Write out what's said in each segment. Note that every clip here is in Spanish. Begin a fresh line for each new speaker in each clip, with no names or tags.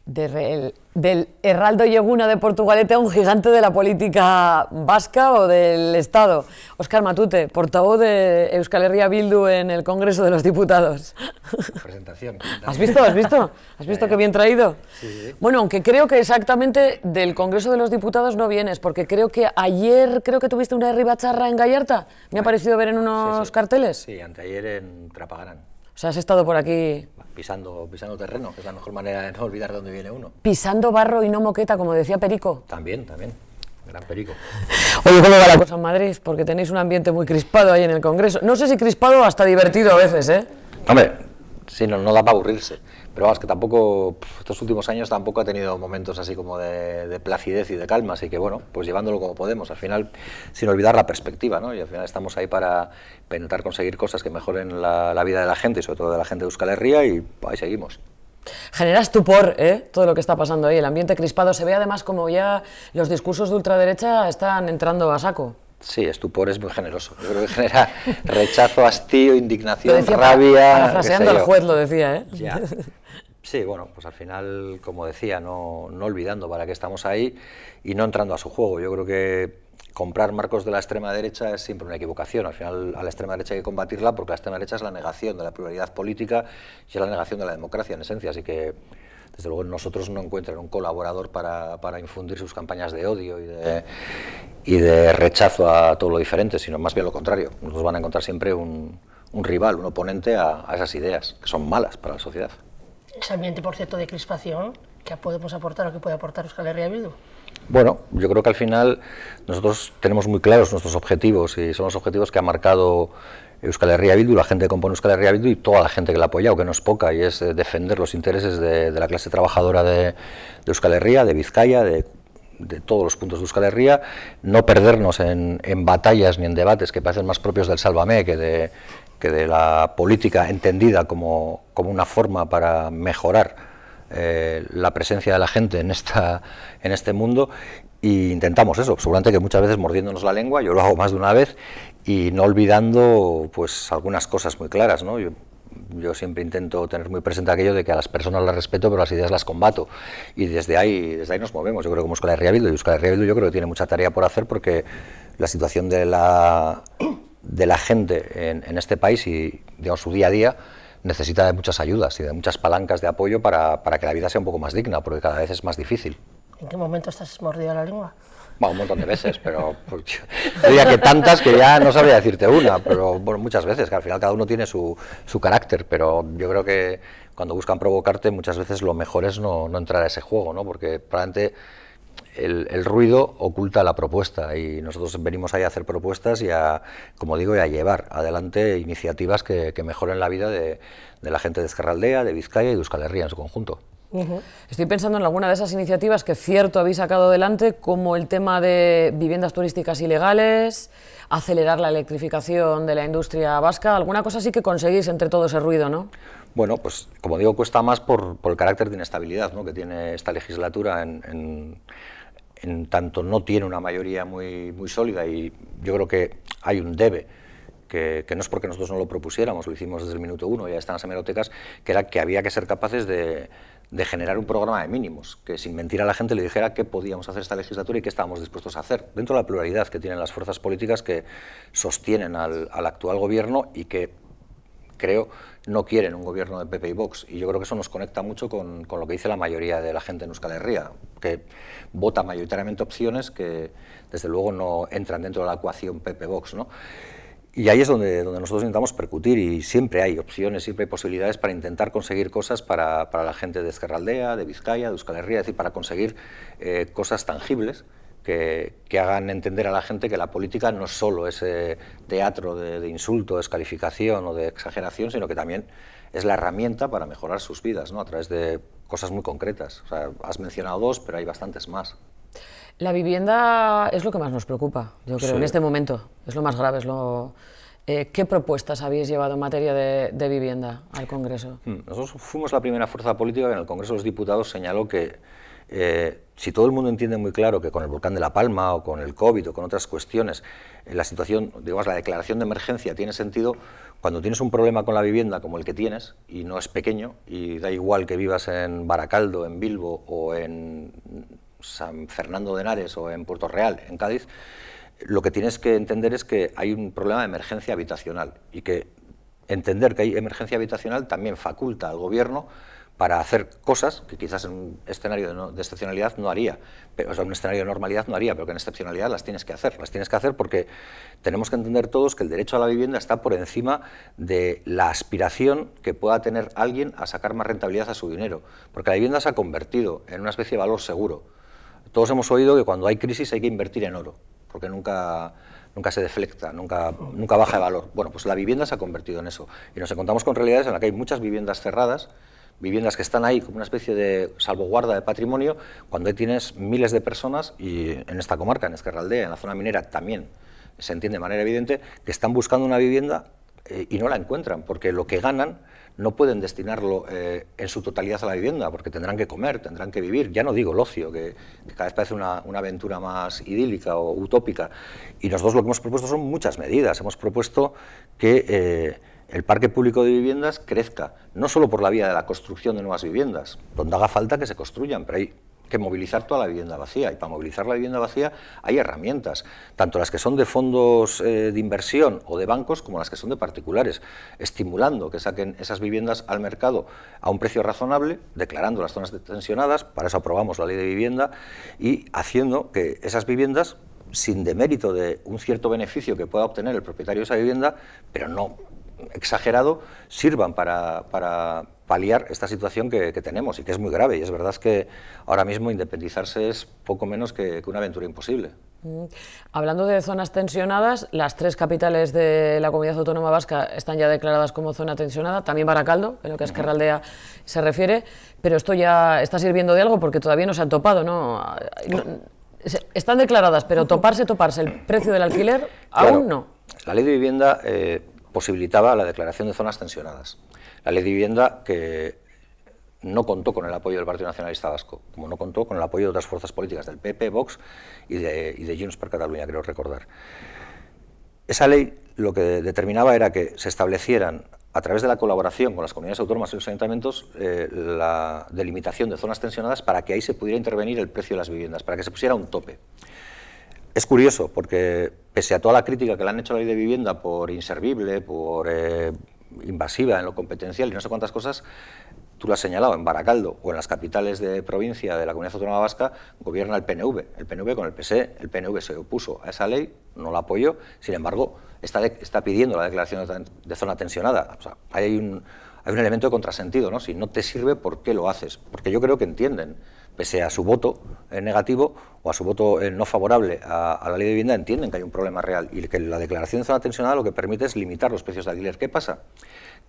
del Herraldo Lleguna de Portugalete a un gigante de la política vasca o del Estado. Óscar Matute, portavoz de Euskal Herria Bildu en el Congreso de los Diputados.
Presentación.
¿Has visto? ¿Has visto qué bien traído?
Sí.
Bueno, aunque creo que exactamente del Congreso de los Diputados no vienes, porque creo que ayer tuviste una ribacharra en Gallarta. Me ha parecido ver en unos carteles.
Sí, anteayer en Trapagarán.
O sea, has estado por aquí...
Pisando terreno, que es la mejor manera de no olvidar de dónde viene uno.
Pisando barro y no moqueta, como decía Perico.
También. Gran Perico.
Oye, ¿cómo va la cosa en Madrid? Porque tenéis un ambiente muy crispado ahí en el Congreso. No sé si crispado o hasta divertido a veces, ¿eh?
Hombre, sí, no da para aburrirse. Pero vamos, que tampoco, estos últimos años tampoco ha tenido momentos así como de placidez y de calma, así que bueno, pues llevándolo como podemos, al final, sin olvidar la perspectiva, ¿no? Y al final estamos ahí para intentar conseguir cosas que mejoren la vida de la gente, y sobre todo de la gente de Euskal Herria, y ahí seguimos.
Genera estupor, todo lo que está pasando ahí, el ambiente crispado. Se ve además como ya los discursos de ultraderecha están entrando a saco.
Sí, estupor es muy generoso. Yo creo que genera rechazo, hastío, indignación,
decía,
rabia...
Parafraseando al juez lo decía, ¿eh?
Ya. Sí, bueno, pues al final, como decía, no olvidando para qué estamos ahí y no entrando a su juego. Yo creo que comprar marcos de la extrema derecha es siempre una equivocación. Al final, a la extrema derecha hay que combatirla porque la extrema derecha es la negación de la pluralidad política y es la negación de la democracia, en esencia. Así que, desde luego, nosotros no encuentran un colaborador para infundir sus campañas de odio y de rechazo a todo lo diferente, sino más bien lo contrario. Nosotros van a encontrar siempre un rival, un oponente a esas ideas, que son malas para la sociedad.
Ese ambiente, por cierto, de crispación, ¿qué podemos aportar o qué puede aportar Euskal Herria Bildu?
Bueno, yo creo que al final nosotros tenemos muy claros nuestros objetivos y son los objetivos que ha marcado Euskal Herria Bildu, la gente que compone Euskal Herria Bildu y toda la gente que la ha apoyado, que no es poca, y es defender los intereses de la clase trabajadora de Euskal Herria, de Vizcaya, de todos los puntos de Euskal Herria, no perdernos en batallas ni en debates que parecen más propios del Sálvame que de la política entendida como una forma para mejorar la presencia de la gente en este mundo, e intentamos eso, seguramente que muchas veces mordiéndonos la lengua, yo lo hago más de una vez, y no olvidando pues algunas cosas muy claras, ¿no? Yo siempre intento tener muy presente aquello de que a las personas las respeto, pero las ideas las combato, y desde ahí nos movemos. Yo creo que como Euskal Herria Bildu, y Euskal Herria Bildu yo creo que tiene mucha tarea por hacer, porque la situación de la gente en este país y, digamos, su día a día necesita de muchas ayudas y de muchas palancas de apoyo para que la vida sea un poco más digna, porque cada vez es más difícil.
¿En qué momento estás mordido la lengua?
Bueno, un montón de veces, pero pues, yo diría que tantas que ya no sabría decirte una, pero bueno, muchas veces, que al final cada uno tiene su carácter, pero yo creo que cuando buscan provocarte muchas veces lo mejor es no entrar a ese juego, ¿no? Porque probablemente el ruido oculta la propuesta y nosotros venimos ahí a hacer propuestas y como digo, a llevar adelante iniciativas que mejoren la vida de la gente de Ezkerraldea, de Vizcaya y de Euskal Herria en su conjunto.
Estoy pensando en alguna de esas iniciativas que cierto habéis sacado adelante, como el tema de viviendas turísticas ilegales, acelerar la electrificación de la industria vasca, alguna cosa sí que conseguís entre todo ese ruido, ¿no?
Bueno, pues como digo, cuesta más por el carácter de inestabilidad, ¿no?, que tiene esta legislatura, en tanto no tiene una mayoría muy sólida, y yo creo que hay un debe, que no es porque nosotros no lo propusiéramos, lo hicimos desde el minuto uno, ya están las hemerotecas, que era que había que ser capaces de generar un programa de mínimos, que sin mentir a la gente le dijera qué podíamos hacer esta legislatura y qué estábamos dispuestos a hacer, dentro de la pluralidad que tienen las fuerzas políticas que sostienen al actual gobierno y que, creo, no quieren un gobierno de PP y Vox, y yo creo que eso nos conecta mucho con lo que dice la mayoría de la gente en Euskal Herria, que vota mayoritariamente opciones que desde luego no entran dentro de la ecuación PP-Vox, ¿no? Y ahí es donde nosotros intentamos percutir, y siempre hay opciones, siempre hay posibilidades para intentar conseguir cosas para la gente de Ezkerraldea, de Vizcaya, de Euskal Herria, es decir, para conseguir cosas tangibles que hagan entender a la gente que la política no es solo ese teatro de insulto, descalificación o de exageración, sino que también es la herramienta para mejorar sus vidas, ¿no?, a través de cosas muy concretas. O sea, has mencionado dos, pero hay bastantes más.
La vivienda es lo que más nos preocupa, yo creo, sí, en este momento. Es lo más grave. ¿Qué propuestas habéis llevado en materia de vivienda al Congreso?
Nosotros fuimos la primera fuerza política que en el Congreso de los Diputados señaló que si todo el mundo entiende muy claro que con el volcán de La Palma o con el COVID o con otras cuestiones, la situación, digamos, la declaración de emergencia tiene sentido, cuando tienes un problema con la vivienda como el que tienes, y no es pequeño, y da igual que vivas en Baracaldo, en Bilbo o en San Fernando de Henares o en Puerto Real, en Cádiz, lo que tienes que entender es que hay un problema de emergencia habitacional y que entender que hay emergencia habitacional también faculta al gobierno para hacer cosas que quizás en un escenario de excepcionalidad no haría, o sea, en un escenario de normalidad no haría, pero que en excepcionalidad las tienes que hacer. Las tienes que hacer porque tenemos que entender todos que el derecho a la vivienda está por encima de la aspiración que pueda tener alguien a sacar más rentabilidad a su dinero, porque la vivienda se ha convertido en una especie de valor seguro. Todos hemos oído que cuando hay crisis hay que invertir en oro, porque nunca se deflecta, nunca baja de valor. Bueno, pues la vivienda se ha convertido en eso, y nos encontramos con realidades en las que hay muchas viviendas cerradas, viviendas que están ahí como una especie de salvaguarda de patrimonio, cuando ahí tienes miles de personas, y en esta comarca, en Ezkerraldea, en la zona minera también se entiende de manera evidente, que están buscando una vivienda y no la encuentran, porque lo que ganan no pueden destinarlo en su totalidad a la vivienda, porque tendrán que comer, tendrán que vivir, ya no digo el ocio, que cada vez parece una aventura más idílica o utópica, y nosotros lo que hemos propuesto son muchas medidas. Hemos propuesto que el parque público de viviendas crezca, no solo por la vía de la construcción de nuevas viviendas, donde haga falta que se construyan, pero hay que movilizar toda la vivienda vacía, y para movilizar la vivienda vacía hay herramientas, tanto las que son de fondos de inversión o de bancos como las que son de particulares, estimulando que saquen esas viviendas al mercado a un precio razonable, declarando las zonas tensionadas, para eso aprobamos la ley de vivienda, y haciendo que esas viviendas, sin demérito de un cierto beneficio que pueda obtener el propietario de esa vivienda, pero no exagerado, sirvan para paliar esta situación que tenemos y que es muy grave. Y es verdad que ahora mismo independizarse es poco menos que una aventura imposible.
Hablando de zonas tensionadas, las 3 capitales de la Comunidad Autónoma Vasca están ya declaradas como zona tensionada, también Baracaldo, en lo que a Ezkerraldea se refiere, pero esto ya está sirviendo de algo porque todavía no se han topado, ¿no? Están declaradas, pero toparse el precio del alquiler,
claro,
aún no.
La ley de vivienda posibilitaba la declaración de zonas tensionadas. La ley de vivienda que no contó con el apoyo del Partido Nacionalista Vasco, como no contó con el apoyo de otras fuerzas políticas, del PP, Vox y de Junts per Catalunya, creo recordar. Esa ley lo que determinaba era que se establecieran, a través de la colaboración con las comunidades autónomas y los ayuntamientos, la delimitación de zonas tensionadas para que ahí se pudiera intervenir el precio de las viviendas, para que se pusiera un tope. Es curioso, porque pese a toda la crítica que le han hecho a la ley de vivienda por inservible, por invasiva en lo competencial y no sé cuántas cosas, tú lo has señalado, en Baracaldo o en las capitales de provincia de la Comunidad Autónoma Vasca gobierna el PNV con el PSE, el PNV se opuso a esa ley, no la apoyó, sin embargo está pidiendo la declaración de zona tensionada. O sea, hay un elemento de contrasentido, ¿no? Si no te sirve, ¿por qué lo haces? Porque yo creo que entienden, pese a su voto negativo o a su voto no favorable a la ley de vivienda, entienden que hay un problema real y que la declaración de zona tensionada lo que permite es limitar los precios de alquiler. ¿Qué pasa?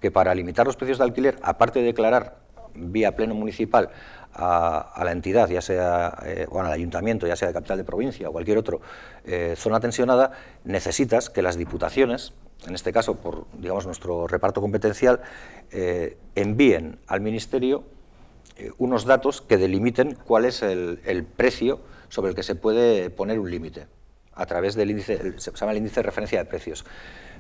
Que para limitar los precios de alquiler, aparte de declarar vía pleno municipal a la entidad, ya sea o al ayuntamiento, ya sea de capital de provincia o cualquier otro, zona tensionada, necesitas que las diputaciones, en este caso por, digamos, nuestro reparto competencial, envíen al Ministerio unos datos que delimiten cuál es el precio sobre el que se puede poner un límite, a través del índice, se llama el índice de referencia de precios.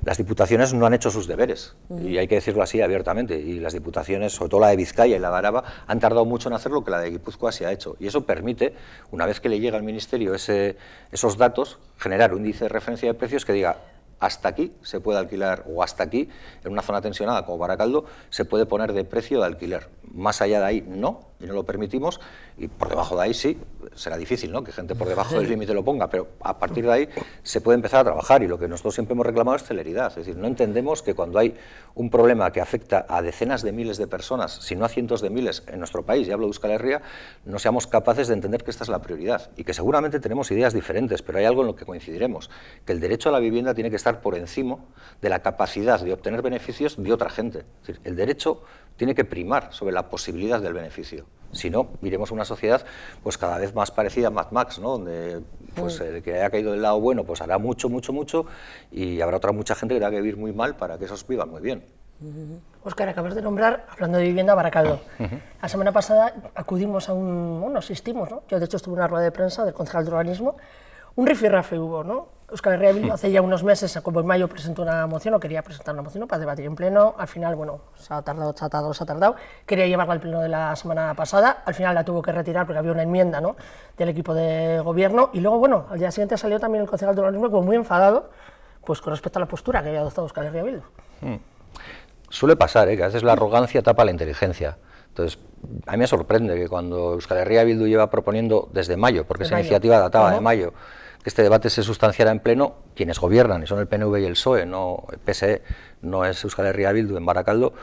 Las diputaciones no han hecho sus deberes, y hay que decirlo así abiertamente, y las diputaciones, sobre todo la de Vizcaya y la de Araba, han tardado mucho en hacer lo que la de Guipúzcoa se ha hecho, y eso permite, una vez que le llega al Ministerio esos datos, generar un índice de referencia de precios que diga: hasta aquí se puede alquilar, o hasta aquí, en una zona tensionada como Baracaldo, se puede poner de precio de alquiler. Más allá de ahí no, y no lo permitimos, y por debajo de ahí sí, será difícil, ¿no?, que gente por debajo del límite lo ponga, pero a partir de ahí se puede empezar a trabajar, y lo que nosotros siempre hemos reclamado es celeridad. Es decir, no entendemos que cuando hay un problema que afecta a decenas de miles de personas, si no a cientos de miles en nuestro país, y hablo de Euskal Herria, no seamos capaces de entender que esta es la prioridad, y que seguramente tenemos ideas diferentes, pero hay algo en lo que coincidiremos, que el derecho a la vivienda tiene que estar por encima de la capacidad de obtener beneficios de otra gente. Es decir, el derecho tiene que primar sobre la posibilidad del beneficio. Si no, miremos una sociedad pues cada vez más parecida a Mad Max, ¿no?, donde pues, el que haya caído del lado bueno pues hará mucho, y habrá otra mucha gente que tenga que vivir muy mal para que esos vivan muy bien.
Óscar, acabas de nombrar, hablando de vivienda, Baracaldo. La semana pasada acudimos a asistimos, ¿no? Yo de hecho estuve en una rueda de prensa del concejal de urbanismo, un rifirrafe hubo, ¿no? Euskal Herria Bildu hace ya unos meses, como en mayo, presentó una moción, o quería presentar una moción para debatir en pleno, al final, bueno, se ha tardado, quería llevarla al pleno de la semana pasada, al final la tuvo que retirar porque había una enmienda, ¿no?, del equipo de gobierno, y luego, bueno, al día siguiente salió también el concejal de urbanismo como muy enfadado, pues con respecto a la postura que había adoptado Euskal Herria Bildu.
Suele pasar, que a veces la arrogancia tapa la inteligencia. Entonces, a mí me sorprende que cuando Euskal Herria Bildu lleva proponiendo desde mayo, porque esa iniciativa databa de mayo, que este debate se sustanciara en pleno, quienes gobiernan, y son el PNV y el PSOE, no el PSE, no es Euskal Herria Bildu en Baracaldo,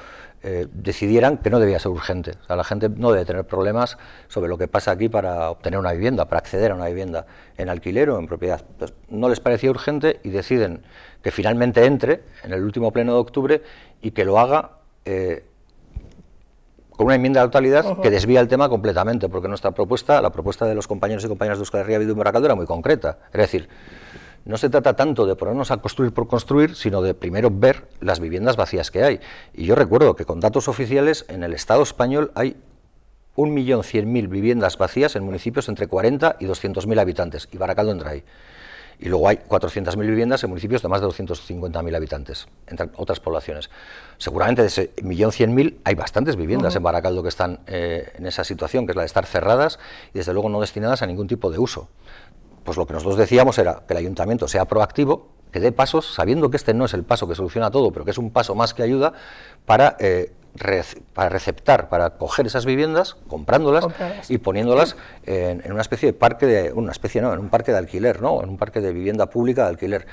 decidieran que no debía ser urgente. O sea, la gente no debe tener problemas sobre lo que pasa aquí para obtener una vivienda, para acceder a una vivienda en alquiler o en propiedad. Entonces, no les parecía urgente y deciden que finalmente entre en el último pleno de octubre y que lo haga con una enmienda de la totalidad que desvía el tema completamente, porque nuestra propuesta, la propuesta de los compañeros y compañeras de Euskal Herria Bildu en Baracaldo era muy concreta. Es decir, no se trata tanto de ponernos a construir por construir, sino de primero ver las viviendas vacías que hay. Y yo recuerdo que con datos oficiales en el Estado español hay 1.100.000 viviendas vacías en municipios entre 40 y 200.000 habitantes, y Baracaldo entra ahí. Y luego hay 400.000 viviendas en municipios de más de 250.000 habitantes, entre otras poblaciones. Seguramente de ese 1.100.000 hay bastantes viviendas en Baracaldo que están en esa situación, que es la de estar cerradas y desde luego no destinadas a ningún tipo de uso. Pues lo que nosotros decíamos era que el ayuntamiento sea proactivo, que dé pasos, sabiendo que este no es el paso que soluciona todo, pero que es un paso más que ayuda para receptar, para coger esas viviendas, comprándolas y poniéndolas en una especie de parque en un parque de alquiler, ¿no?, en un parque de vivienda pública de alquiler.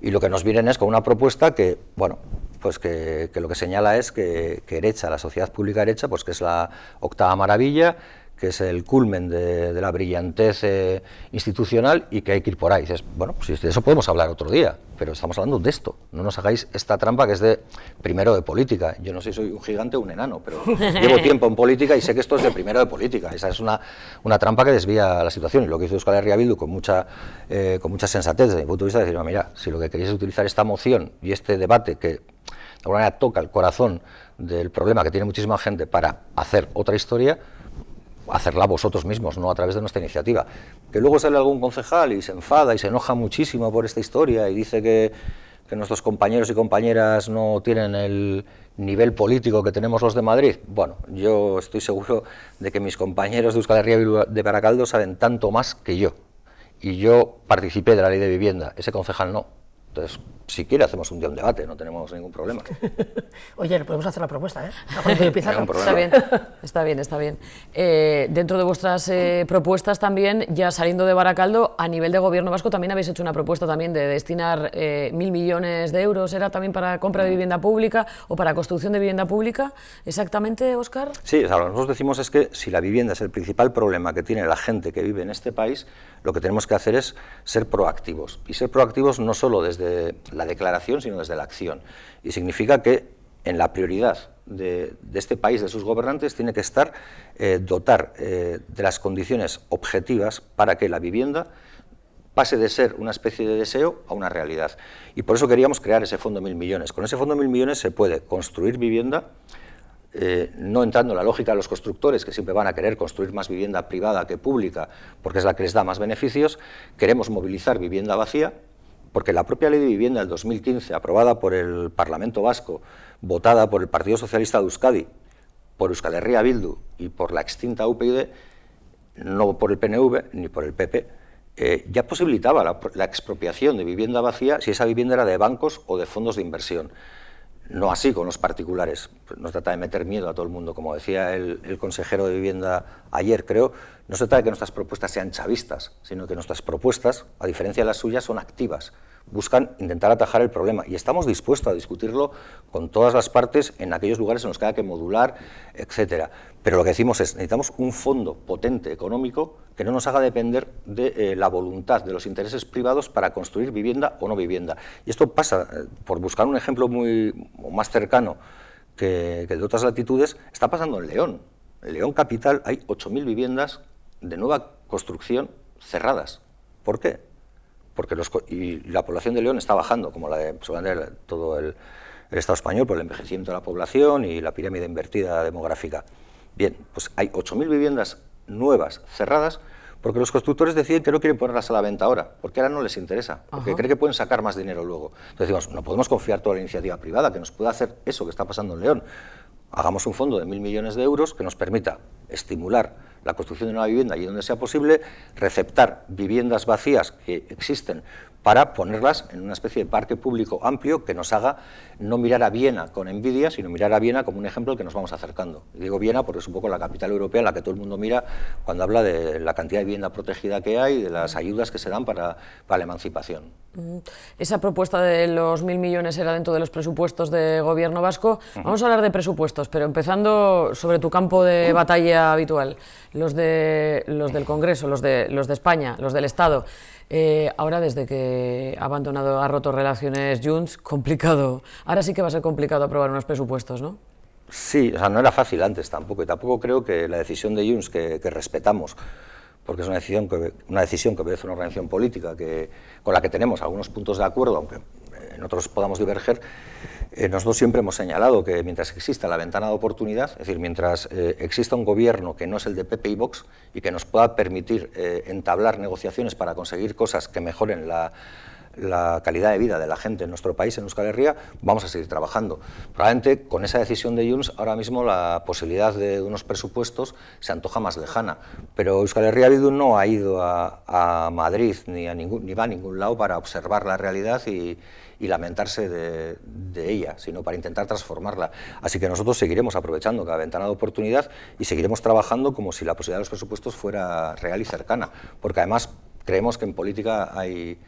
Y lo que nos vienen es con una propuesta que, bueno, pues que lo que señala es que Erecha, la sociedad pública Erecha, pues que es la octava maravilla, que es el culmen de la brillantez institucional y que hay que ir por ahí. Dices, bueno, pues de eso podemos hablar otro día, pero estamos hablando de esto. No nos hagáis esta trampa que es primero de política. Yo no sé si soy un gigante o un enano, pero llevo tiempo en política y sé que esto es de primero de política. Esa es una trampa que desvía la situación. Y lo que hizo Euskal Herria Bildu con mucha sensatez, desde mi punto de vista, es decir, no, mira, si lo que queréis es utilizar esta moción y este debate que de alguna manera toca el corazón del problema que tiene muchísima gente para hacer otra historia, hacerla vosotros mismos, no a través de nuestra iniciativa. Que luego sale algún concejal y se enfada y se enoja muchísimo por esta historia y dice que nuestros compañeros y compañeras no tienen el nivel político que tenemos los de Madrid. Bueno, yo estoy seguro de que mis compañeros de Euskal Herria Bildu de Baracaldo saben tanto más que yo. Y yo participé de la ley de vivienda, ese concejal no. Entonces, si quiere, hacemos un día un debate, no tenemos ningún problema.
Oye, le podemos hacer la propuesta, ¿eh?
Está bien. Dentro de vuestras propuestas también, ya saliendo de Baracaldo, a nivel de gobierno vasco también habéis hecho una propuesta también de destinar 1.000 millones de euros, ¿era también para compra de vivienda pública o para construcción de vivienda pública? ¿Exactamente, Óscar?
Sí, o sea, lo que nosotros decimos es que si la vivienda es el principal problema que tiene la gente que vive en este país, lo que tenemos que hacer es ser proactivos. Y ser proactivos no solo desde la declaración, sino desde la acción. Y significa que en la prioridad de este país, de sus gobernantes, tiene que estar dotar de las condiciones objetivas para que la vivienda pase de ser una especie de deseo a una realidad. Y por eso queríamos crear ese fondo de 1.000 millones. Con ese fondo de 1.000 millones se puede construir vivienda, no entrando en la lógica de los constructores, que siempre van a querer construir más vivienda privada que pública, porque es la que les da más beneficios. Queremos movilizar vivienda vacía, porque la propia ley de vivienda del 2015, aprobada por el Parlamento Vasco, votada por el Partido Socialista de Euskadi, por Euskal Herria Bildu y por la extinta UPyD, no por el PNV ni por el PP, ya posibilitaba la expropiación de vivienda vacía si esa vivienda era de bancos o de fondos de inversión. No así con los particulares. No se trata de meter miedo a todo el mundo, como decía el consejero de Vivienda ayer, creo. No se trata de que nuestras propuestas sean chavistas, sino que nuestras propuestas, a diferencia de las suyas, son activas. Buscan intentar atajar el problema y estamos dispuestos a discutirlo con todas las partes en aquellos lugares en los que haya que modular, etcétera. Pero lo que decimos es, necesitamos un fondo potente económico que no nos haga depender de la voluntad de los intereses privados para construir vivienda o no vivienda. Y esto pasa, por buscar un ejemplo más cercano que de otras latitudes, está pasando en León. En León capital hay 8.000 viviendas de nueva construcción cerradas. ¿Por qué? Porque la población de León está bajando, como la de todo el el Estado español por el envejecimiento de la población y la pirámide invertida demográfica. Bien, pues hay 8.000 viviendas nuevas cerradas porque los constructores deciden que no quieren ponerlas a la venta ahora, porque ahora no les interesa, porque creen que pueden sacar más dinero luego. Entonces decimos, no podemos confiar toda la iniciativa privada que nos pueda hacer eso que está pasando en León. Hagamos un fondo de 1.000 millones de euros que nos permita estimular la construcción de una vivienda allí donde sea posible, receptar viviendas vacías que existen para ponerlas en una especie de parque público amplio que nos haga no mirar a Viena con envidia, sino mirar a Viena como un ejemplo al que nos vamos acercando. Y digo Viena porque es un poco la capital europea en la que todo el mundo mira cuando habla de la cantidad de vivienda protegida que hay, de las ayudas que se dan para la emancipación.
Esa propuesta de los 1.000 millones era dentro de los presupuestos de gobierno vasco. Vamos a hablar de presupuestos, pero empezando sobre tu campo de batalla habitual, los del Congreso, los de España, los del Estado. Ahora, desde que ha roto relaciones Junts, complicado. Ahora sí que va a ser complicado aprobar unos presupuestos, ¿no?
Sí, o sea, no era fácil antes tampoco, y tampoco creo que la decisión de Junts, que respetamos, porque es una decisión que obedece a una organización política con la que tenemos algunos puntos de acuerdo, aunque en otros podamos diverger. Nosotros siempre hemos señalado que mientras exista la ventana de oportunidad, es decir, mientras exista un gobierno que no es el de PP y Vox y que nos pueda permitir entablar negociaciones para conseguir cosas que mejoren la calidad de vida de la gente en nuestro país, en Euskal Herria, vamos a seguir trabajando. Probablemente con esa decisión de Junts ahora mismo la posibilidad de unos presupuestos se antoja más lejana, pero Euskal Herria Bildu no ha ido a Madrid ni va a ningún lado para observar la realidad y lamentarse de ella, sino para intentar transformarla. Así que nosotros seguiremos aprovechando cada ventana de oportunidad y seguiremos trabajando como si la posibilidad de los presupuestos fuera real y cercana, porque además creemos que en política hay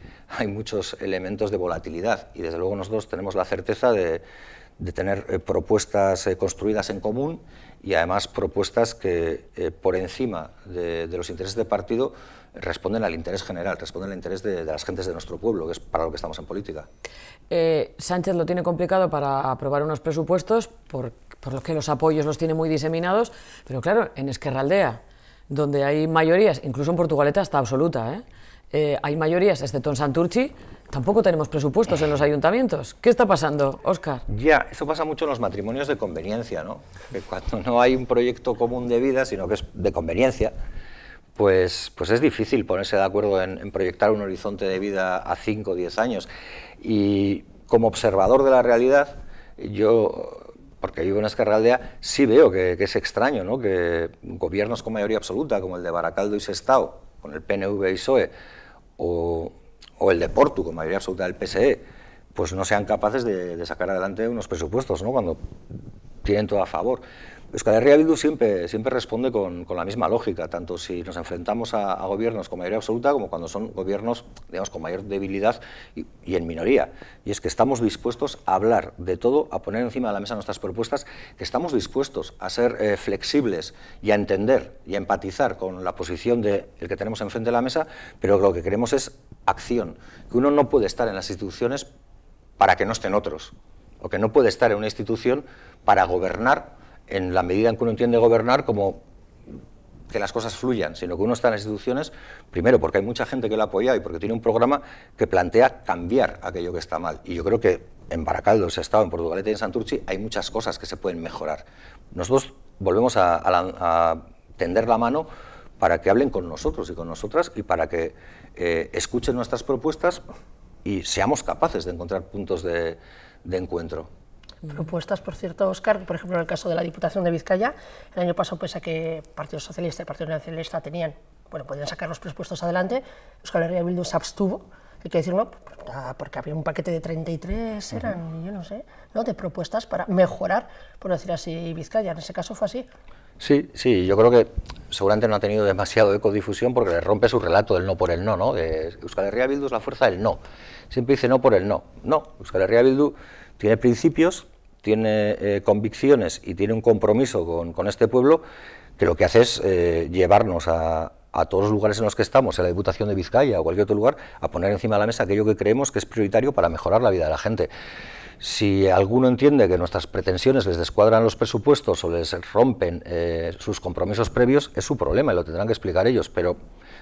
muchos elementos de volatilidad y desde luego nosotros tenemos la certeza de tener propuestas construidas en común y además propuestas que por encima de los intereses de partido responden al interés general, responden al interés de las gentes de nuestro pueblo, que es para lo que estamos en política.
Sánchez lo tiene complicado para aprobar unos presupuestos por lo que los apoyos los tiene muy diseminados, pero claro, en Ezkerraldea, donde hay mayorías, incluso en Portugalete hasta absoluta, hay mayorías, excepto en Santurtzi, tampoco tenemos presupuestos en los ayuntamientos. ¿Qué está pasando, Óscar?
Ya, eso pasa mucho en los matrimonios de conveniencia, ¿no? Que cuando no hay un proyecto común de vida, sino que es de conveniencia, pues es difícil ponerse de acuerdo en proyectar un horizonte de vida a 5 o 10 años. Y como observador de la realidad, yo, porque vivo en Ezkerraldea, sí veo que es extraño, ¿no? Que gobiernos con mayoría absoluta, como el de Barakaldo y Sestao, con el PNV y PSOE, o el de Portu, con mayoría absoluta del PSE, pues no sean capaces de sacar adelante unos presupuestos, ¿no? Cuando tienen todo a favor. Euskal Herria Bildu siempre responde con la misma lógica, tanto si nos enfrentamos a gobiernos con mayoría absoluta como cuando son gobiernos, digamos, con mayor debilidad y en minoría. Y es que estamos dispuestos a hablar de todo, a poner encima de la mesa nuestras propuestas, que estamos dispuestos a ser flexibles y a entender y a empatizar con la posición del que tenemos enfrente de la mesa, pero lo que queremos es acción, que uno no puede estar en las instituciones para que no estén otros, o que no puede estar en una institución para gobernar en la medida en que uno entiende gobernar como que las cosas fluyan, sino que uno está en las instituciones, primero porque hay mucha gente que lo apoya y porque tiene un programa que plantea cambiar aquello que está mal. Y yo creo que en Barakaldo, en Estado, en Portugalete y en Santurtzi hay muchas cosas que se pueden mejorar. Nosotros volvemos a tender la mano para que hablen con nosotros y con nosotras y para que escuchen nuestras propuestas y seamos capaces de encontrar puntos de encuentro.
Propuestas, por cierto, Óscar, por ejemplo, en el caso de la Diputación de Vizcaya, el año pasado, pese a que el Partido Socialista y el Partido Nacionalista podían sacar los presupuestos adelante, Euskal Herria Bildu se abstuvo, hay que decirlo, porque había un paquete de 33, yo no sé, ¿no?, de propuestas para mejorar, por decir así, Vizcaya. En ese caso fue así.
Sí, yo creo que seguramente no ha tenido demasiado ecodifusión porque le rompe su relato del no por el no, ¿no? De Euskal Herria Bildu es la fuerza del no. Siempre dice no por el no. No, Euskal Herria Bildu tiene principios, tiene convicciones y tiene un compromiso con este pueblo que lo que hace es llevarnos a todos los lugares en los que estamos, en la Diputación de Vizcaya o cualquier otro lugar, a poner encima de la mesa aquello que creemos que es prioritario para mejorar la vida de la gente. Si alguno entiende que nuestras pretensiones les descuadran los presupuestos o les rompen sus compromisos previos, es su problema y lo tendrán que explicar ellos, pero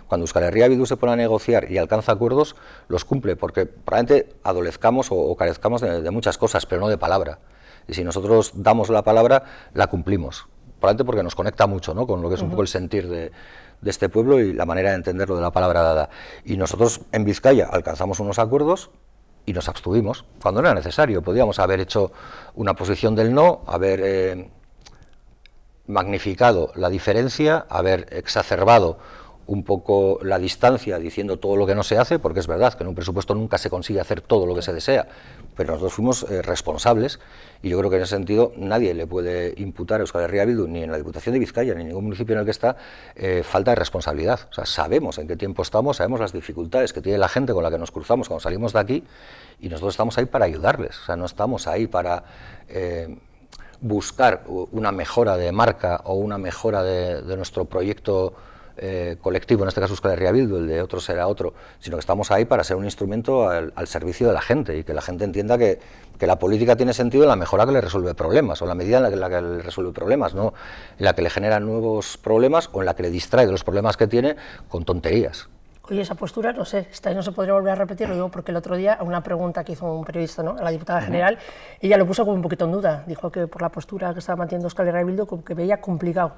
cuando Euskal Herria Bildu se pone a negociar y alcanza acuerdos, los cumple, porque probablemente adolezcamos o carezcamos de muchas cosas, pero no de palabra. Y si nosotros damos la palabra, la cumplimos. Probablemente porque nos conecta mucho, ¿no?, con lo que es un poco el sentir de este pueblo y la manera de entenderlo de la palabra dada. Y nosotros en Vizcaya alcanzamos unos acuerdos y nos abstuvimos cuando no era necesario. Podíamos haber hecho una posición del no, haber magnificado la diferencia, haber exacerbado un poco la distancia diciendo todo lo que no se hace, porque es verdad que en un presupuesto nunca se consigue hacer todo lo que se desea, pero nosotros fuimos responsables y yo creo que en ese sentido nadie le puede imputar a Euskal Herria Bildu, ni en la Diputación de Vizcaya, ni en ningún municipio en el que está, falta de responsabilidad. O sea, sabemos en qué tiempo estamos, sabemos las dificultades que tiene la gente con la que nos cruzamos cuando salimos de aquí y nosotros estamos ahí para ayudarles, o sea, no estamos ahí para buscar una mejora de marca o una mejora de nuestro proyecto colectivo, en este caso Euskal Herria Bildu, el de otro será otro, sino que estamos ahí para ser un instrumento al servicio de la gente y que la gente entienda que la política tiene sentido en la mejora que le resuelve problemas, o en la medida en la que le resuelve problemas, no en la que le genera nuevos problemas o en la que le distrae de los problemas que tiene con tonterías.
Oye, esa postura, no sé, esta vez no se podría volver a repetir, lo digo porque el otro día, a una pregunta que hizo un periodista, ¿no?, a la diputada general, ella lo puso como un poquito en duda, dijo que por la postura que estaba manteniendo Euskal Herria Bildu, como que veía complicado.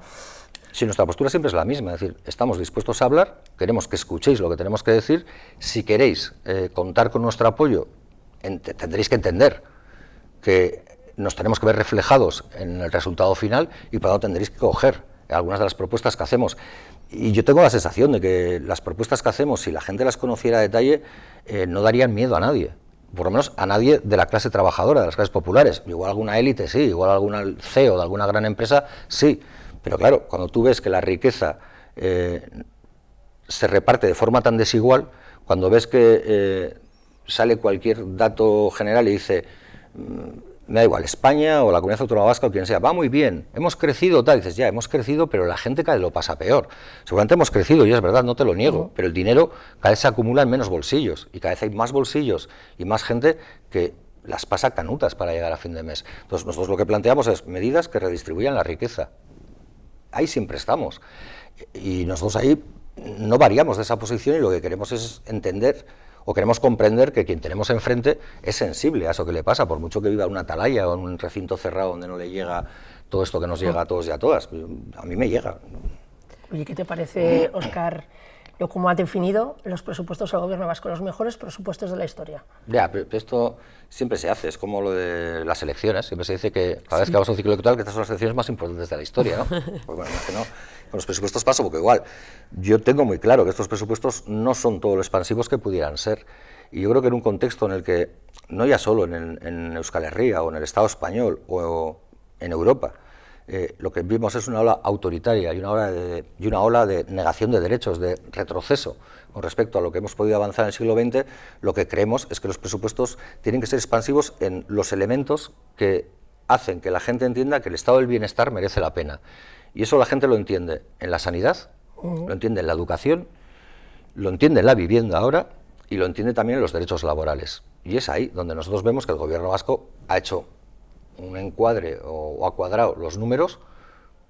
Sí,
nuestra postura siempre es la misma, es decir, estamos dispuestos a hablar, queremos que escuchéis lo que tenemos que decir, si queréis contar con nuestro apoyo, tendréis que entender que nos tenemos que ver reflejados en el resultado final y por lo tanto tendréis que coger algunas de las propuestas que hacemos. Y yo tengo la sensación de que las propuestas que hacemos, si la gente las conociera a detalle, no darían miedo a nadie, por lo menos a nadie de la clase trabajadora, de las clases populares. Igual alguna élite sí, igual alguna CEO de alguna gran empresa sí, pero claro, cuando tú ves que la riqueza se reparte de forma tan desigual, cuando ves que sale cualquier dato general y dice, me da igual, España o la Comunidad Autónoma Vasca o quien sea, va muy bien, hemos crecido, tal, dices, ya, hemos crecido, pero la gente cada vez lo pasa peor. Seguramente hemos crecido, y es verdad, no te lo niego, pero el dinero cada vez se acumula en menos bolsillos, y cada vez hay más bolsillos y más gente que las pasa canutas para llegar a fin de mes. Entonces, nosotros lo que planteamos es medidas que redistribuyan la riqueza. Ahí siempre estamos, y nosotros ahí no variamos de esa posición y lo que queremos es entender o queremos comprender que quien tenemos enfrente es sensible a eso que le pasa, por mucho que viva en una atalaya o en un recinto cerrado donde no le llega todo esto que nos llega a todos y a todas. A mí me llega.
Oye, ¿qué te parece, Óscar, lo como ha definido los presupuestos del Gobierno vasco, los mejores presupuestos de la historia?
Ya, pero esto siempre se hace, es como lo de las elecciones, siempre se dice que cada vez que vamos a un ciclo electoral que estas son las elecciones más importantes de la historia, ¿no? Pues bueno, es que no, con los presupuestos paso, porque igual, yo tengo muy claro que estos presupuestos no son todo lo expansivos que pudieran ser, y yo creo que en un contexto en el que, no ya solo en Euskal Herria o en el Estado español o en Europa, lo que vimos es una ola autoritaria y una ola de negación de derechos, de retroceso con respecto a lo que hemos podido avanzar en el siglo XX. Lo que creemos es que los presupuestos tienen que ser expansivos en los elementos que hacen que la gente entienda que el estado del bienestar merece la pena. Y eso la gente lo entiende en la sanidad, lo entiende en la educación, lo entiende en la vivienda ahora y lo entiende también en los derechos laborales. Y es ahí donde nosotros vemos que el Gobierno vasco ha hecho un encuadre o ha cuadrado los números,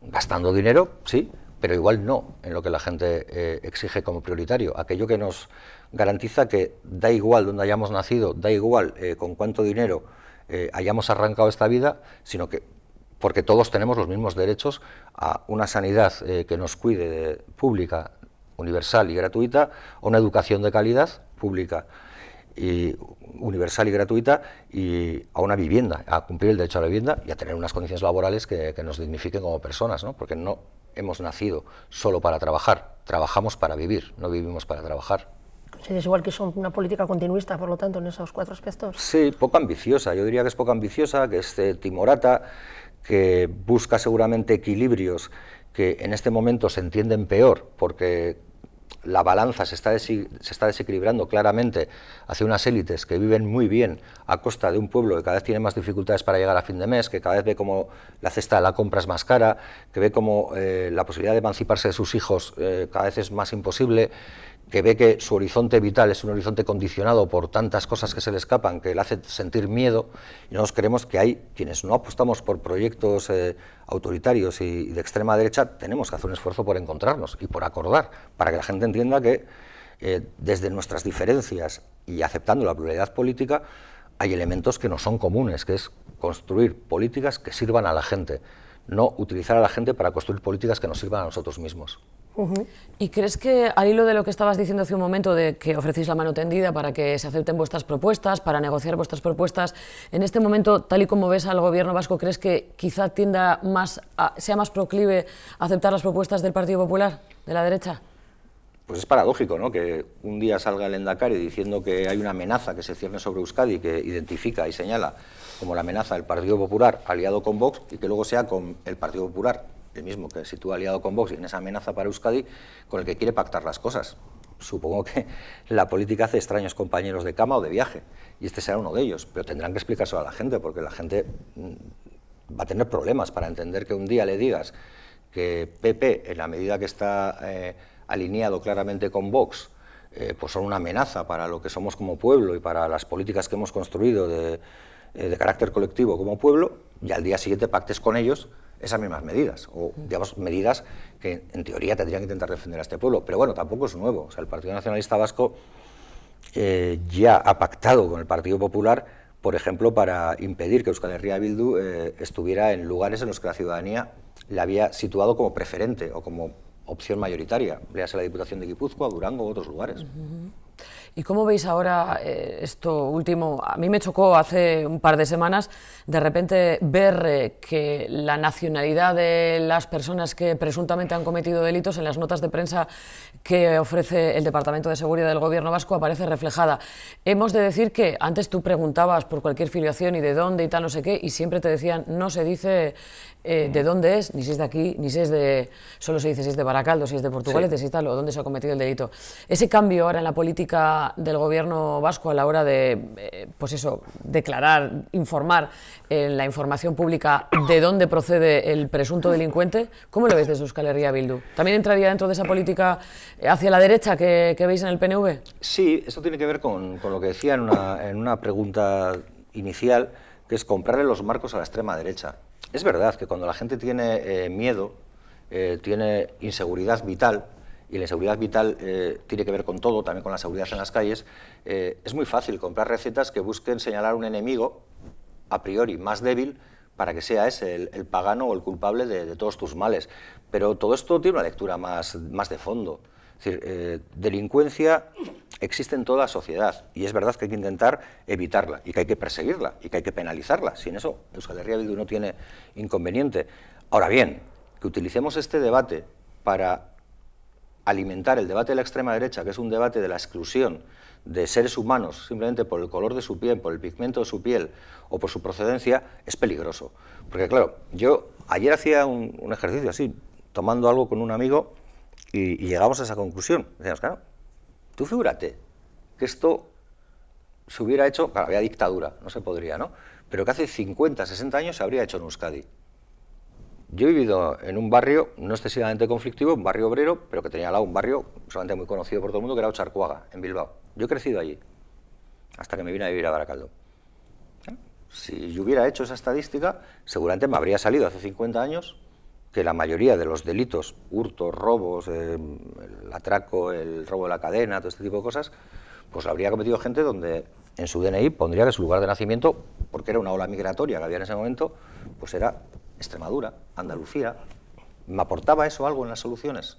gastando dinero, sí, pero igual no en lo que la gente exige como prioritario. Aquello que nos garantiza que da igual dónde hayamos nacido, da igual con cuánto dinero hayamos arrancado esta vida, sino que porque todos tenemos los mismos derechos a una sanidad que nos cuide, pública, universal y gratuita, a una educación de calidad pública y universal y gratuita, y a una vivienda, a cumplir el derecho a la vivienda y a tener unas condiciones laborales que nos dignifiquen como personas, ¿no? Porque no hemos nacido solo para trabajar, trabajamos para vivir, no vivimos para trabajar.
¿Consideras igual que son una política continuista, por lo tanto, en esos 4 aspectos?
Sí, poco ambiciosa, yo diría que es poco ambiciosa, que es timorata, que busca seguramente equilibrios que en este momento se entienden peor, porque la balanza se está desequilibrando claramente hacia unas élites que viven muy bien a costa de un pueblo que cada vez tiene más dificultades para llegar a fin de mes, que cada vez ve como la cesta de la compra es más cara, que ve como la posibilidad de emanciparse de sus hijos cada vez es más imposible, que ve que su horizonte vital es un horizonte condicionado por tantas cosas que se le escapan, que le hace sentir miedo, y nosotros creemos que hay quienes no apostamos por proyectos autoritarios y de extrema derecha, tenemos que hacer un esfuerzo por encontrarnos y por acordar, para que la gente entienda que desde nuestras diferencias y aceptando la pluralidad política, hay elementos que no son comunes, que es construir políticas que sirvan a la gente, no utilizar a la gente para construir políticas que nos sirvan a nosotros mismos.
¿Y crees que, al hilo de lo que estabas diciendo hace un momento, de que ofrecéis la mano tendida para que se acepten vuestras propuestas, para negociar vuestras propuestas, en este momento, tal y como ves al gobierno vasco, crees que quizá sea más proclive a aceptar las propuestas del Partido Popular, de la derecha?
Pues es paradójico, ¿no?, que un día salga el Endacari diciendo que hay una amenaza que se cierne sobre Euskadi, que identifica y señala como la amenaza del Partido Popular aliado con Vox, y que luego sea con el Partido Popular, el mismo que sitúa aliado con Vox y en esa amenaza para Euskadi, con el que quiere pactar las cosas. Supongo que la política hace extraños compañeros de cama o de viaje, y este será uno de ellos, pero tendrán que explicárselo a la gente, porque la gente va a tener problemas para entender que un día le digas que PP, en la medida que está alineado claramente con Vox, pues son una amenaza para lo que somos como pueblo y para las políticas que hemos construido de carácter colectivo como pueblo, y al día siguiente pactes con ellos esas mismas medidas, o digamos medidas que en teoría tendrían que intentar defender a este pueblo, pero bueno, tampoco es nuevo. O sea, el Partido Nacionalista Vasco ya ha pactado con el Partido Popular, por ejemplo, para impedir que Euskal Herria Bildu estuviera en lugares en los que la ciudadanía le había situado como preferente o como opción mayoritaria, léase la Diputación de Guipúzcoa, Durango u otros lugares.
¿Y cómo veis ahora esto último? A mí me chocó hace un par de semanas de repente ver que la nacionalidad de las personas que presuntamente han cometido delitos en las notas de prensa que ofrece el Departamento de Seguridad del Gobierno vasco aparece reflejada. Hemos de decir que antes tú preguntabas por cualquier filiación y de dónde y tal, no sé qué, y siempre te decían, no se dice de dónde es, ni si es de aquí, ni si es de, solo se dice si es de Baracaldo, si es de Portugalete, si tal, o dónde se ha cometido el delito. Ese cambio ahora en la política del gobierno vasco a la hora de, pues eso, declarar, informar en la información pública de dónde procede el presunto delincuente, ¿cómo lo ves desde Euskal Herria Bildu? ¿También entraría dentro de esa política hacia la derecha que veis en el PNV?
Sí, esto tiene que ver con lo que decía en una pregunta inicial, que es comprarle los marcos a la extrema derecha. Es verdad que cuando la gente tiene miedo, tiene inseguridad vital, y la inseguridad vital tiene que ver con todo, también con la seguridad en las calles, es muy fácil comprar recetas que busquen señalar un enemigo a priori más débil para que sea ese el pagano o el culpable de todos tus males. Pero todo esto tiene una lectura más de fondo. Es decir, delincuencia existe en toda la sociedad, y es verdad que hay que intentar evitarla, y que hay que perseguirla, y que hay que penalizarla. Sin eso, Euskal Herria Bildu no tiene inconveniente. Ahora bien, que utilicemos este debate para alimentar el debate de la extrema derecha, que es un debate de la exclusión de seres humanos simplemente por el color de su piel, por el pigmento de su piel o por su procedencia, es peligroso. Porque claro, yo ayer hacía un ejercicio así, tomando algo con un amigo, y llegamos a esa conclusión. Decíamos, claro, tú figúrate que esto se hubiera hecho, claro, había dictadura, no se podría, ¿no? Pero que hace 50, 60 años se habría hecho en Euskadi. Yo he vivido en un barrio no excesivamente conflictivo, un barrio obrero, pero que tenía al lado un barrio solamente muy conocido por todo el mundo, que era Otxarkoaga, en Bilbao. Yo he crecido allí, hasta que me vine a vivir a Baracaldo. Si yo hubiera hecho esa estadística, seguramente me habría salido hace 50 años que la mayoría de los delitos, hurtos, robos, el atraco, el robo de la cadena, todo este tipo de cosas, pues lo habría cometido gente donde en su DNI pondría que su lugar de nacimiento, porque era una ola migratoria que había en ese momento, pues era Extremadura, Andalucía. ¿Me aportaba eso algo en las soluciones?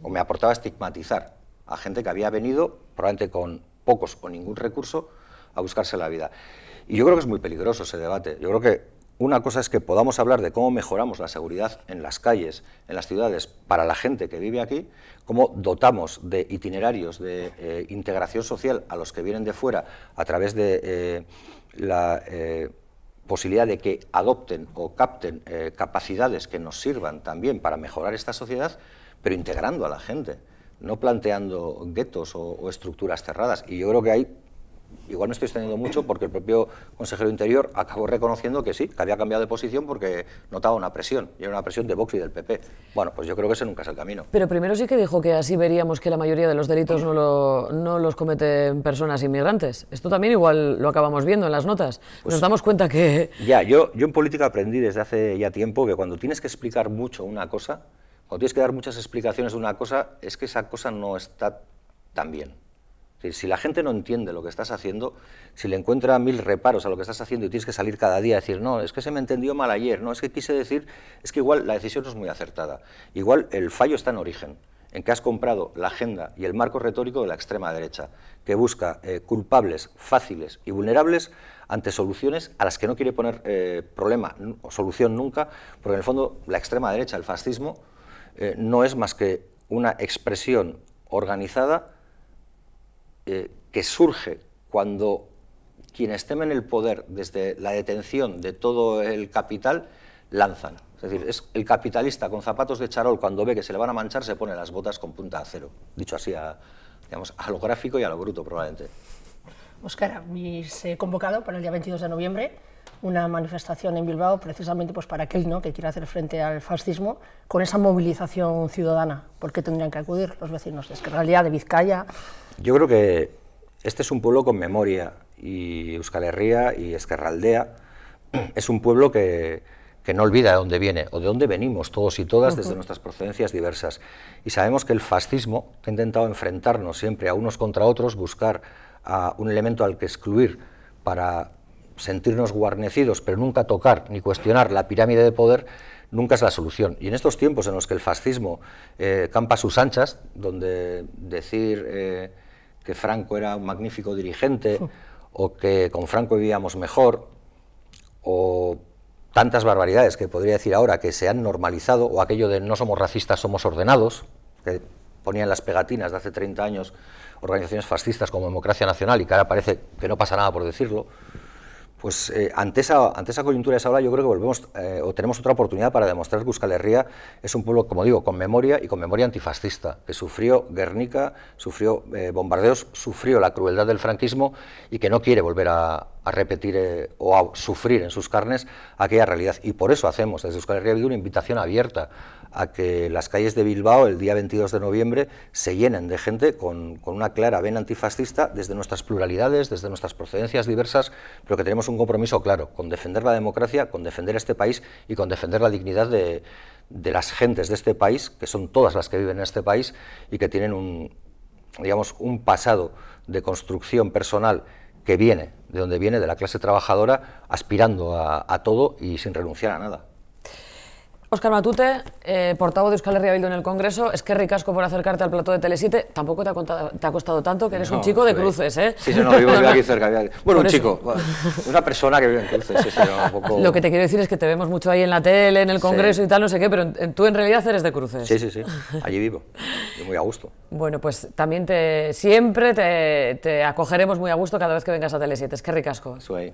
¿O me aportaba estigmatizar a gente que había venido, probablemente con pocos o ningún recurso, a buscarse la vida? Y yo creo que es muy peligroso ese debate. Yo creo que una cosa es que podamos hablar de cómo mejoramos la seguridad en las calles, en las ciudades, para la gente que vive aquí, cómo dotamos de itinerarios de integración social a los que vienen de fuera a través de la posibilidad de que adopten o capten capacidades que nos sirvan también para mejorar esta sociedad, pero integrando a la gente, no planteando guetos o estructuras cerradas. Y yo creo que hay igual me estoy extendiendo mucho porque el propio consejero de Interior acabó reconociendo que sí, que había cambiado de posición porque notaba una presión, y era una presión de Vox y del PP. Bueno, pues yo creo que ese nunca es el camino.
Pero primero sí que dijo que así veríamos que la mayoría de los delitos no los cometen personas inmigrantes. Esto también igual lo acabamos viendo en las notas. Nos damos cuenta que...
Ya, yo en política aprendí desde hace ya tiempo que cuando tienes que explicar mucho una cosa, cuando tienes que dar muchas explicaciones de una cosa, es que esa cosa no está tan bien. Es decir, si la gente no entiende lo que estás haciendo, si le encuentra 1000 reparos a lo que estás haciendo y tienes que salir cada día a decir, no, es que se me entendió mal ayer, no, es que quise decir, es que igual la decisión no es muy acertada. Igual el fallo está en origen, en que has comprado la agenda y el marco retórico de la extrema derecha, que busca culpables fáciles y vulnerables ante soluciones a las que no quiere poner problema o solución nunca, porque en el fondo la extrema derecha, el fascismo, no es más que una expresión organizada que surge cuando quienes temen el poder desde la detención de todo el capital lanzan. Es decir, es el capitalista con zapatos de charol, cuando ve que se le van a manchar, se pone las botas con punta de acero. Dicho así, digamos, a lo gráfico y a lo bruto, probablemente.
Óscar, habéis convocado para el día 22 de noviembre una manifestación en Bilbao, precisamente pues, para aquel, ¿no?, que quiera hacer frente al fascismo, con esa movilización ciudadana. ¿Por qué tendrían que acudir los vecinos de Ezkerraldea, de Vizcaya?
Yo creo que este es un pueblo con memoria, y Euskal Herria y Ezkerraldea es un pueblo que no olvida de dónde viene, o de dónde venimos todos y todas desde nuestras procedencias diversas. Y sabemos que el fascismo ha intentado enfrentarnos siempre a unos contra otros, buscar a un elemento al que excluir para sentirnos guarnecidos, pero nunca tocar ni cuestionar la pirámide de poder, nunca es la solución. Y en estos tiempos en los que el fascismo campa a sus anchas, donde decir que Franco era un magnífico dirigente, o que con Franco vivíamos mejor, o tantas barbaridades que podría decir ahora que se han normalizado, o aquello de no somos racistas, somos ordenados, que ponían las pegatinas de hace 30 años organizaciones fascistas como Democracia Nacional, y que ahora parece que no pasa nada por decirlo. Pues ante esa coyuntura, esa hora, yo creo que volvemos o tenemos otra oportunidad para demostrar que Euskal Herria es un pueblo, como digo, con memoria y con memoria antifascista, que sufrió Guernica, sufrió bombardeos, sufrió la crueldad del franquismo y que no quiere volver a repetir o a sufrir en sus carnes aquella realidad. Y por eso hacemos desde Euskal Herria Bildu una invitación abierta a que las calles de Bilbao el día 22 de noviembre se llenen de gente con una clara vena antifascista desde nuestras pluralidades, desde nuestras procedencias diversas, pero que tenemos un compromiso claro con defender la democracia, con defender este país y con defender la dignidad de las gentes de este país, que son todas las que viven en este país y que tienen un pasado de construcción personal que viene de donde viene, de la clase trabajadora, aspirando a todo y sin renunciar a nada.
Óscar Matute, portavoz de Euskal Herria Bildu en el Congreso, eskerrik asko por acercarte al plató de Tele7. Tampoco te ha costado tanto, que eres un chico de Cruces, ¿eh?
Sí, no, vivo aquí cerca. Bueno, un chico, una persona que vive en Cruces, sí, un poco...
Lo que te quiero decir es que te vemos mucho ahí en la tele, en el Congreso y tal, no sé qué, pero tú en realidad eres de Cruces.
Sí, allí vivo, y muy a gusto.
Bueno, pues también siempre te acogeremos muy a gusto cada vez que vengas a Tele7. Eskerrik asko.
Eso ahí.